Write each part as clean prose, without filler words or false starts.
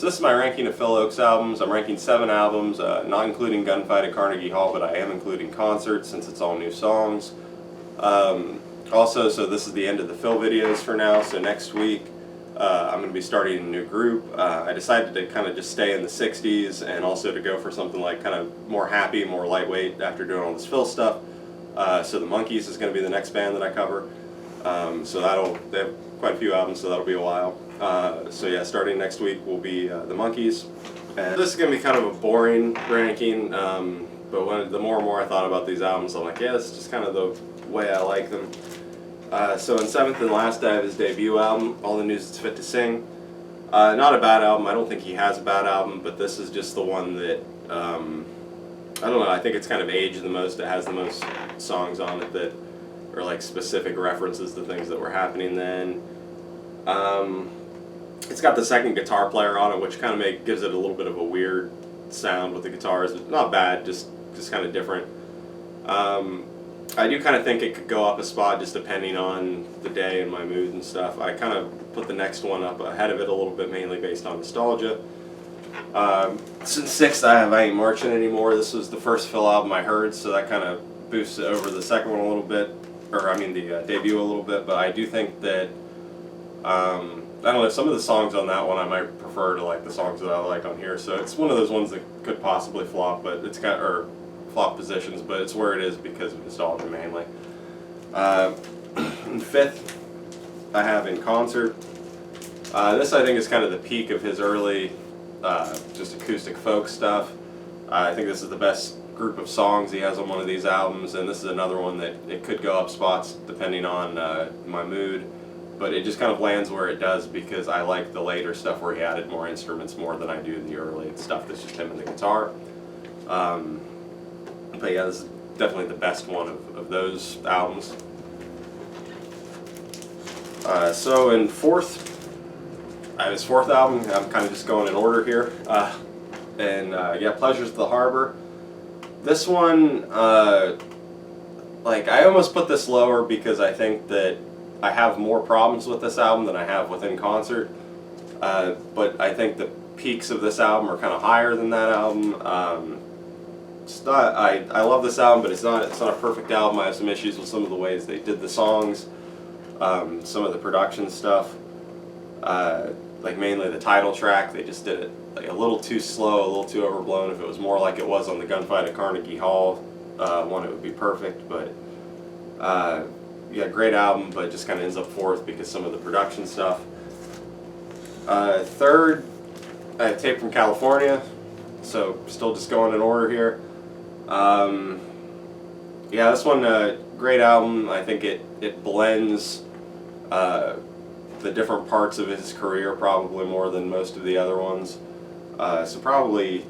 This is my ranking of Phil Ochs albums. I'm ranking 7 albums, not including Gunfight at Carnegie Hall, but I am including concerts since it's all new songs. Also, so this is the end of the Phil videos for now, so next week I'm going to be starting a new group. I decided to kind of just stay in the 60s and also to go for something like kind of more happy, more lightweight after doing all this Phil stuff. So the Monkees is going to be the next band that I cover. So they have quite a few albums, so that'll be a while. So yeah, starting next week will be the Monkees. And this is going to be kind of a boring ranking, but the more and more I thought about these albums, I'm like, yeah, it's just kind of the way I like them. So in 7th and last, I have his debut album, All the News That's Fit to Sing. Not a bad album. I don't think he has a bad album, but this is just the one that, I don't know, I think it's kind of aged the most. It has the most songs on it that are like specific references to things that were happening then. It's got the second guitar player on it, which kind of gives it a little bit of a weird sound with the guitars. Not bad, just kind of different. I do kind of think it could go up a spot just depending on the day and my mood and stuff. I kind of put the next one up ahead of it a little bit, mainly based on nostalgia. Since 6th, I Ain't Marching Anymore. This was the first Phil album I heard, so that kind of boosts it over the second one a little bit, or I mean the debut a little bit. But I do think that I don't know, some of the songs on that one I might prefer to like the songs that I like on here. So it's one of those ones that could possibly flop, but it's got flop positions, but it's where it is because of nostalgia mainly. In 5th, I have In Concert. This I think is kind of the peak of his early just acoustic folk stuff. I think this is the best group of songs he has on one of these albums, and this is another one that it could go up spots depending on my mood, but it just kind of lands where it does because I like the later stuff where he added more instruments more than I do the early stuff that's just him and the guitar. But yeah, this is definitely the best one of those albums. So in 4th, I have his 4th album. I'm kind of just going in order here. Yeah, Pleasures of the Harbor. This one, like I almost put this lower because I think that I have more problems with this album than I have with In Concert. But I think the peaks of this album are kind of higher than that album. It's not. I love this album, but it's not a perfect album. I have some issues with some of the ways they did the songs, some of the production stuff, like mainly the title track. They just did it like a little too slow, a little too overblown. If it was more like it was on the Gunfight at Carnegie Hall one, it would be perfect. But yeah, great album, but just kind of ends up 4th because some of the production stuff. 3rd, I have Tape from California. So still just going in order here. Yeah, this one, great album. I think it blends the different parts of his career probably more than most of the other ones. So probably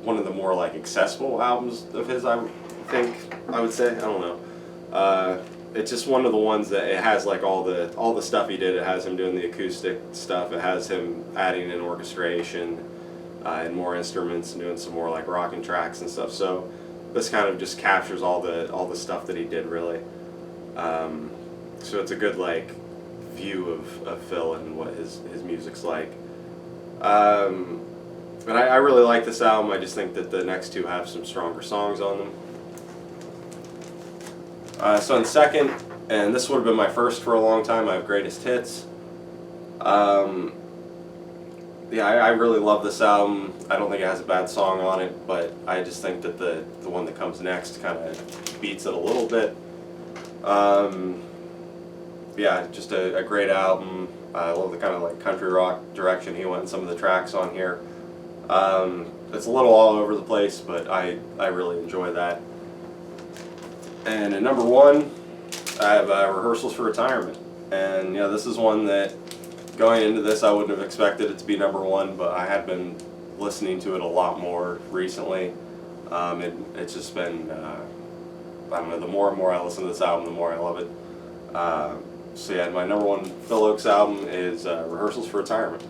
one of the more like accessible albums of his, I would say. I don't know. It's just one of the ones that it has like all the stuff he did. It has him doing the acoustic stuff. It has him adding in orchestration and more instruments and doing some more like rocking tracks and stuff. So this kind of just captures all the stuff that he did really. So it's a good like view of Phil and what his music's like. And I really like this album. I just think that the next two have some stronger songs on them. So in 2nd, and this would have been my 1st for a long time, I have Greatest Hits. Yeah, I really love this album. I don't think it has a bad song on it, but I just think that the one that comes next kind of beats it a little bit. Yeah, just a great album. I love the kind of like country rock direction he went in some of the tracks on here. It's a little all over the place, but I really enjoy that. And at number 1, I have Rehearsals for Retirement. And yeah, this is one that going into this I wouldn't have expected it to be number 1, but I have been listening to it a lot more recently. It's just been, I don't know, the more and more I listen to this album, the more I love it. So yeah, my number 1 Phil Ochs album is Rehearsals for Retirement.